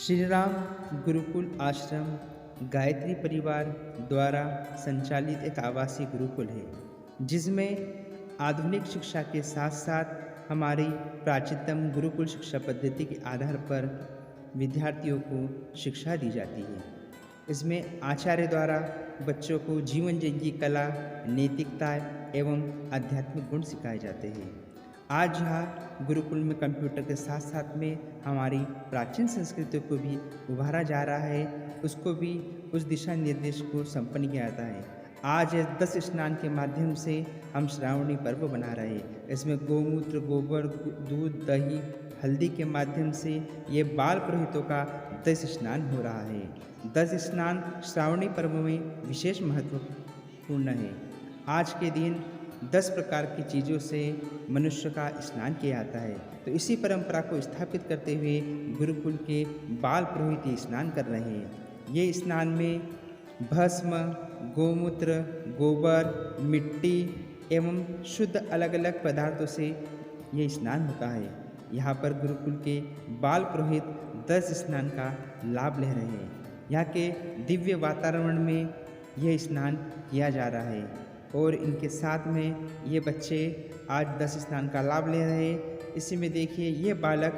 श्री राम गुरुकुल आश्रम गायत्री परिवार द्वारा संचालित एक आवासीय गुरुकुल है, जिसमें आधुनिक शिक्षा के साथ साथ हमारी प्राचीनतम गुरुकुल शिक्षा पद्धति के आधार पर विद्यार्थियों को शिक्षा दी जाती है। इसमें आचार्य द्वारा बच्चों को जीवन जीने की कला, नैतिकता एवं आध्यात्मिक गुण सिखाए जाते हैं। आज यहाँ गुरुकुल में कंप्यूटर के साथ साथ में हमारी प्राचीन संस्कृतियों को भी उभारा जा रहा है, उसको भी उस दिशा निर्देश को संपन्न किया जाता है। आज 10 स्नान के माध्यम से हम श्रावणी पर्व बना रहे हैं। इसमें गोमूत्र, गोबर, दूध, दही, हल्दी के माध्यम से ये बाल पुरोहितों का 10 स्नान हो रहा है। 10 स्नान श्रावणी पर्व में विशेष महत्वपूर्ण है। आज के दिन 10 प्रकार की चीज़ों से मनुष्य का स्नान किया जाता है। तो इसी परंपरा को स्थापित करते हुए गुरुकुल के बाल पुरोहित ये स्नान कर रहे हैं। ये स्नान में भस्म, गोमूत्र, गोबर, मिट्टी एवं शुद्ध अलग अलग पदार्थों से ये स्नान होता है। यहाँ पर गुरुकुल के बाल पुरोहित 10 स्नान का लाभ ले रहे हैं। यहाँ के दिव्य वातावरण में यह स्नान किया जा रहा है और इनके साथ में ये बच्चे आज 10 स्नान का लाभ ले रहे हैं। इसी में देखिए ये बालक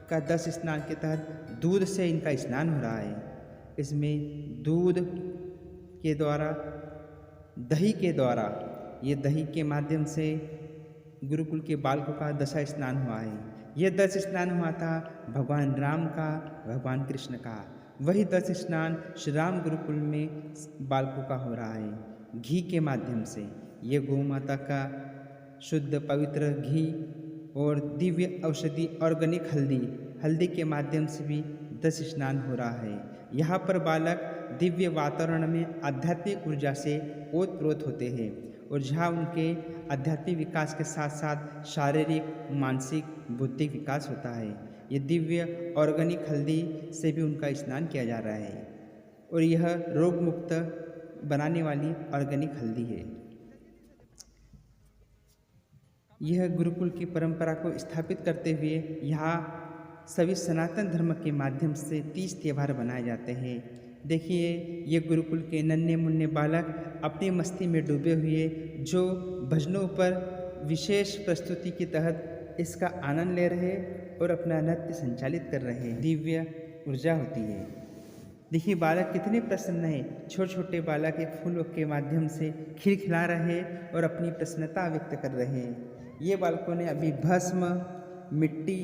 का 10 स्नान के तहत दूध से इनका स्नान हो रहा है। इसमें दूध के द्वारा, दही के द्वारा, ये दही के माध्यम से गुरुकुल के बालकों का 10 स्नान हुआ है। ये 10 स्नान हुआ था भगवान राम का, भगवान कृष्ण का। वही 10 स्नान श्री राम गुरुकुल में बालकों का हो रहा है घी के माध्यम से। ये गौ माता का शुद्ध पवित्र घी और दिव्य औषधि ऑर्गेनिक हल्दी के माध्यम से भी 10 स्नान हो रहा है। यहाँ पर बालक दिव्य वातावरण में आध्यात्मिक ऊर्जा से ओतप्रोत होते हैं और जहाँ उनके आध्यात्मिक विकास के साथ साथ शारीरिक, मानसिक, बौद्धिक विकास होता है। ये दिव्य ऑर्गेनिक हल्दी से भी उनका स्नान किया जा रहा है और यह रोग मुक्त बनाने वाली ऑर्गेनिक हल्दी है। यह गुरुकुल की परंपरा को स्थापित करते हुए यहाँ सभी सनातन धर्म के माध्यम से 30 त्यौहार बनाए जाते हैं। देखिए ये गुरुकुल के नन्हे मुन्ने बालक अपनी मस्ती में डूबे हुए जो भजनों पर विशेष प्रस्तुति के तहत इसका आनंद ले रहे और अपना नृत्य संचालित कर रहे हैं। दिव्य ऊर्जा होती है। देखिए बालक कितने प्रसन्न हैं। छोटे छोटे बालक एक फूलों के माध्यम से खिलखिला रहे हैं और अपनी प्रसन्नता व्यक्त कर रहे हैं। ये बालकों ने अभी भस्म, मिट्टी,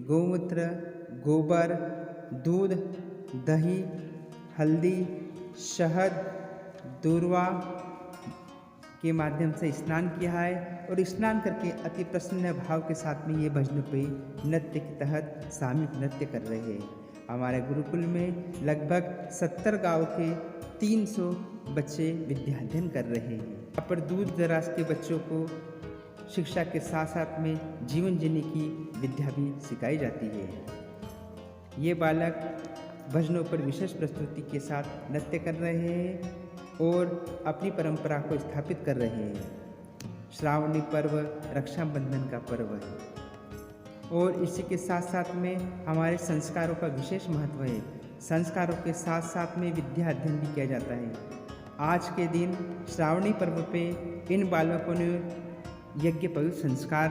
गोमूत्र, गोबर, दूध, दही, हल्दी, शहद, दूर्वा के माध्यम से स्नान किया है और स्नान करके अति प्रसन्न भाव के साथ में ये भजनों पे नृत्य के तहत सामूहिक नृत्य कर रहे हैं। हमारे गुरुकुल में लगभग 70 गांव के 300 बच्चे विद्याध्ययन कर रहे हैं। यहाँ पर दूर दराज के बच्चों को शिक्षा के साथ साथ में जीवन जीने की विद्या भी सिखाई जाती है। ये बालक भजनों पर विशेष प्रस्तुति के साथ नृत्य कर रहे हैं और अपनी परंपरा को स्थापित कर रहे हैं। श्रावणी पर्व रक्षाबंधन का पर्व है और इसी के साथ साथ में हमारे संस्कारों का विशेष महत्व है। संस्कारों के साथ साथ में विद्या अध्ययन भी किया जाता है। आज के दिन श्रावणी पर्व पे इन बालकों ने यज्ञ पवित्र संस्कार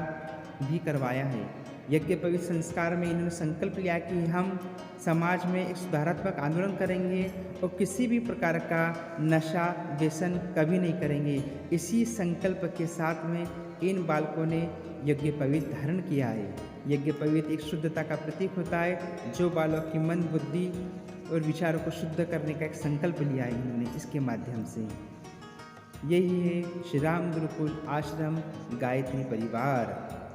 भी करवाया है। यज्ञ पवित्र संस्कार में इन्होंने संकल्प लिया कि हम समाज में एक सुधारात्मक आंदोलन करेंगे और किसी भी प्रकार का नशा व्यसन कभी नहीं करेंगे। इसी संकल्प के साथ में इन बालकों ने यज्ञ पवित्र धारण किया है। यज्ञ पवित्र एक शुद्धता का प्रतीक होता है जो बालक की मन, बुद्धि और विचारों को शुद्ध करने का एक संकल्प लिया है इन्होंने इसके माध्यम से। यही है श्री राम गुरुकुल आश्रम गायत्री परिवार।